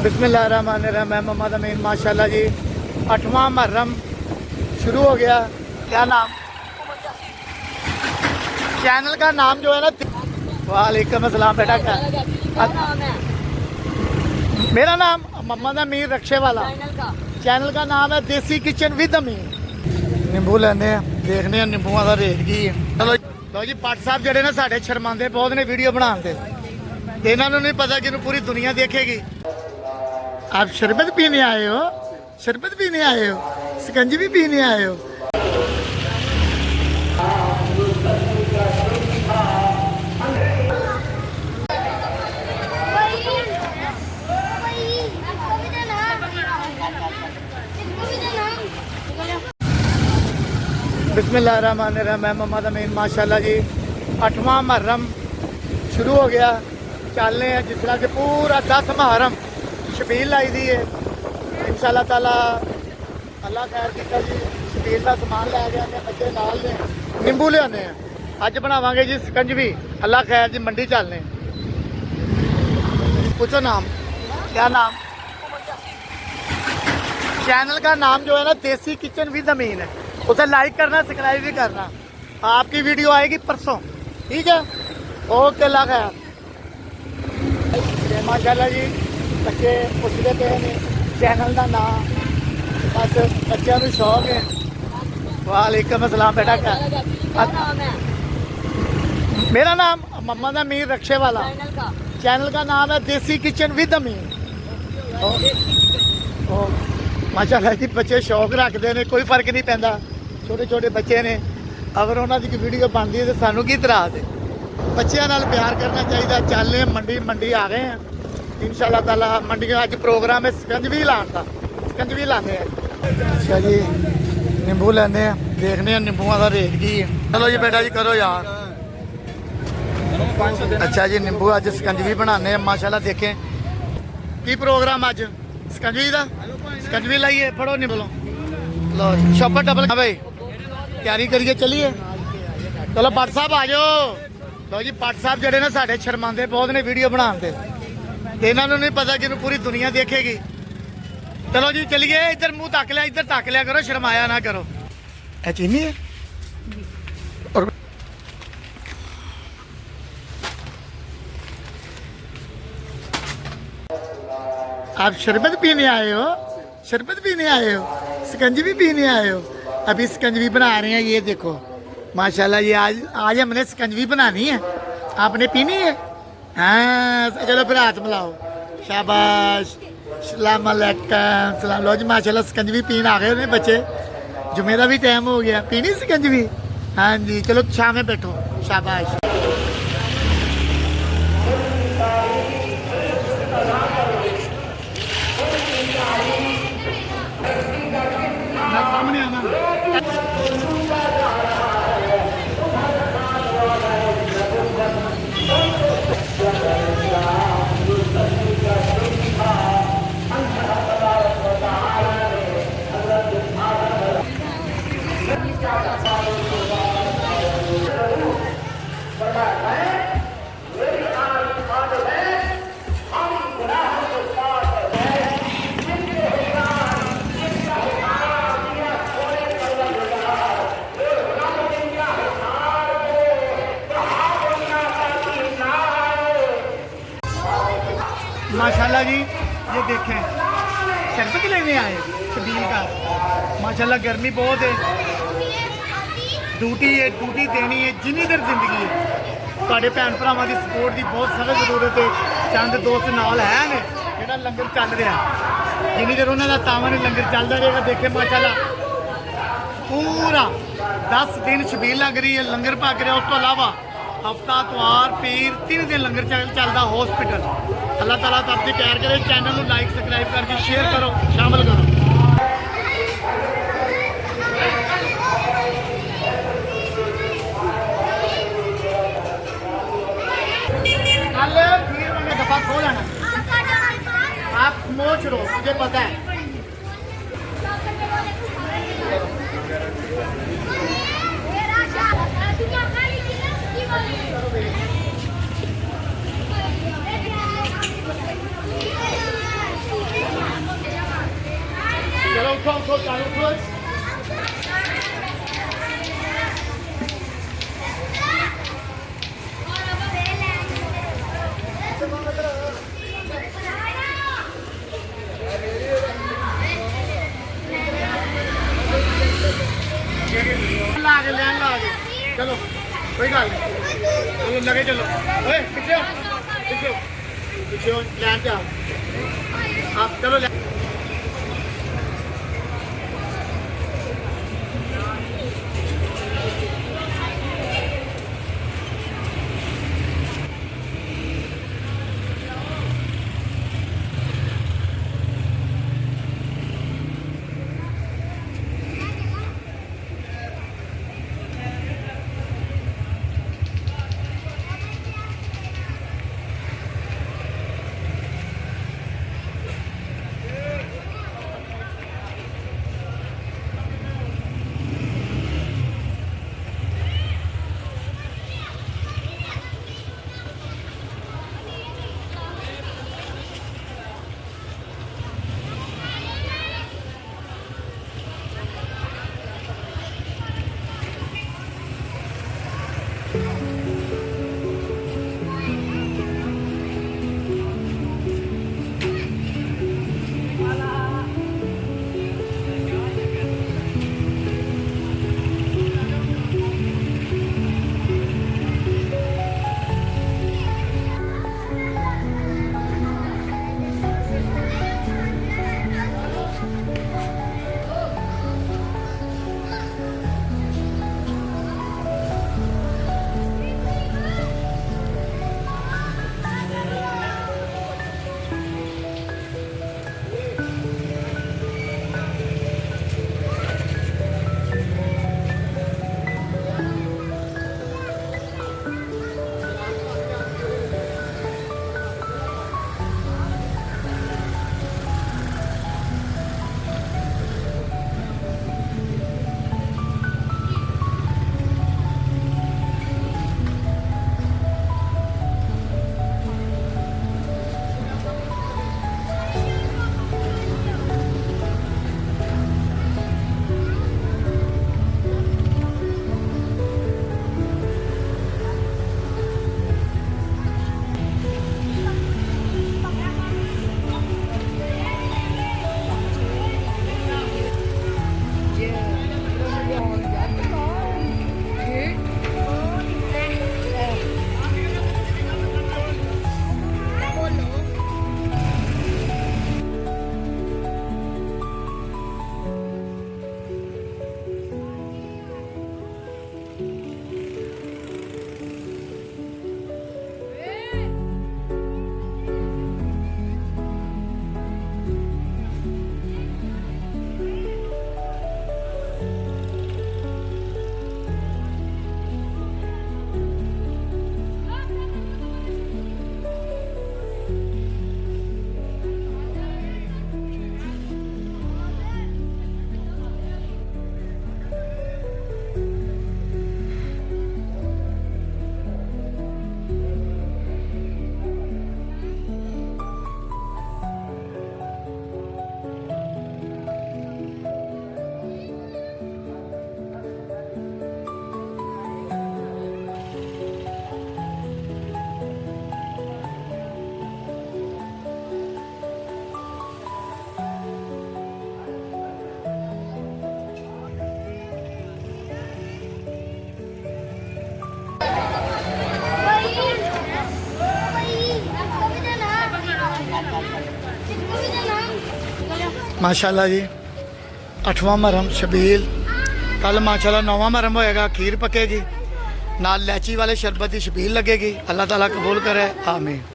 बिस्मिल्लाहिर्रहमानिर्रहीम। मैं मोहम्मद अमीन। माशाल्लाह जी 8वां मुहर्रम शुरू हो गया। क्या नाम चैनल का नाम जो है ना? वालेकुम अस्सलाम बेटा। क्या नाम है? मेरा नाम मोहम्मद अमीन रक्षे वाला। चैनल का नाम है देसी किचन विद अमीन। नींबू लेने देखने नींबूआ का रेट की है। चलो लो जी पट साहब जड़े ना साढ़े शर्माते बहुत ने वीडियो बनाते, इन्होंने नहीं पता कि पूरी दुनिया देखेगी। आप शरबत पीने आए हो? शरबत पीने आए हो? शिकंजी भी पीने आए हो? बिस्मिल्लाहिर्रहमानिर्रहीम। मैं मोहम्मद अमीन। माशाल्लाह जी 8वां मुहर्रम शुरू हो गया। चलने हैं जिस तरह से पूरा 10 मुहर्रम शबील लाई दी है। इंशाअल्लाह ताला अल्लाह खैर किया जी। शबील का समान लै गया ने बच्चे नाल ने नींबू लियाने हैं। अज बनावांगे जी शिकंजवी। अल्लाह खैर जी मंडी चलने। पूछो नाम क्या नाम? चैनल का नाम जो है ना देसी किचन विद अमीन है। उसे लाइक करना, सब्सक्राइब भी करना। आपकी वीडियो आएगी परसों, ठीक है? ओके अल्लाह खैर। माशाल्लाह जी बच्चे पुछते पे ने चैनल का नाम, बस बच्चों को शौक है। वालेकुम अस्सलाम बेटा। क्या नाम है? मेरा नाम मोहम्मद अमीन रक्षे वाला। चैनल का नाम है देसी किचन विद अमीन। माशाल्लाह जी बच्चे शौक रखते हैं, कोई फर्क नहीं पैंदा। छोटे छोटे बच्चे ने अगर उन्होंने की वीडियो बनती है तो सानू की इतराज है? बच्चों नाल प्यार करना चाहिए। चलने मंडी आ गए हैं इंशाअल्लाह ताला। मंडी अज प्रोग्राम है शिकंजवी लाने का। शिकंजवी लाने हैं। अच्छा जी नींबू लेने देखने नींबूआ का रेट की है। चलो जी बेटा जी करो यार। अच्छा जी नींबू अज शिकंजवी बनाने माशाल्लाह। देखें की प्रोग्राम अज शिकंजवी का। शिकंजवी लाइए फड़ो नींबू लो शॉपर डबल। हाँ भाई तैयारी करिए चलिए। चलो पट साहब आ जाओ। लो जी पट साहब जड़े ना साढ़े शर्माते बहुत ने वीडियो बनाते, इन्होंने नहीं पता कि पूरी दुनिया देखेगी। चलो जी चलिए। इधर मुंह तक लिया, इधर तक लिया करो, शर्माया ना करो। है चीनी है और आप शरबत पीने आए हो? शरबत पीने आए हो? शिकंजवी पीने आए हो? अभी शिकंजवी बना रहे हैं। ये देखो माशाल्लाह। ये आज हमने शिकंजवी बनानी है। आपने पीनी है? हाँ चलो फिर हाथ मिलाओ। शाबाश सलाम अलैकुम। सलाम। लो जी माशाल्लाह शिकंजवी पीने आ गए ने बच्चे। जुमे का भी टाइम हो गया। पीनी शिकंजवी? हाँ जी चलो शाम में बैठो। शाबाश। सामने आना। माशाल्लाह जी ये देखें शरबत लेने आए शबील का। माशाल्लाह गर्मी बहुत है, ड्यूटी है, ड्यूटी देनी है जिन्नी देर जिंदगी है। साढ़े भैन भरावां की सपोर्ट की बहुत सख्त जरूरत है। चंद दोस्त नाल है ने जो लंगर चल रहा जिन्नी देर उन्होंने तावां ने लंगर चलता रहेगा। देखे माशाल्लाह पूरा 10 दिन शबील लग रही है, लंगर पक रहा। उस तो अलावा हफ्ता त्वार पीर 3 दिन लंगर चलता हॉस्पिटल। अल्लाह ताला आपकी प्यार करे। चैनल को लाइक सब्सक्राइब करके शेयर करो, शामिल करो। दफा खो लेना आप मोच रो, मुझे पता है। ਉੱਠੋ ਚਾਲੂ ਉੱਠੋ ला के लैन ला के चलो कोई गल चलो लगे चलो ओए पीछे पीछे पीछे लैन पे आओ आप चलो माशाल्लाह जी 8वां मुहर्रम शबील कल माशाल्लाह 9वां मुहर्रम होएगा खीर पकेगी नाल इलायची वाले शरबत की शबील लगेगी अल्लाह ताला कबूल करे आमीन।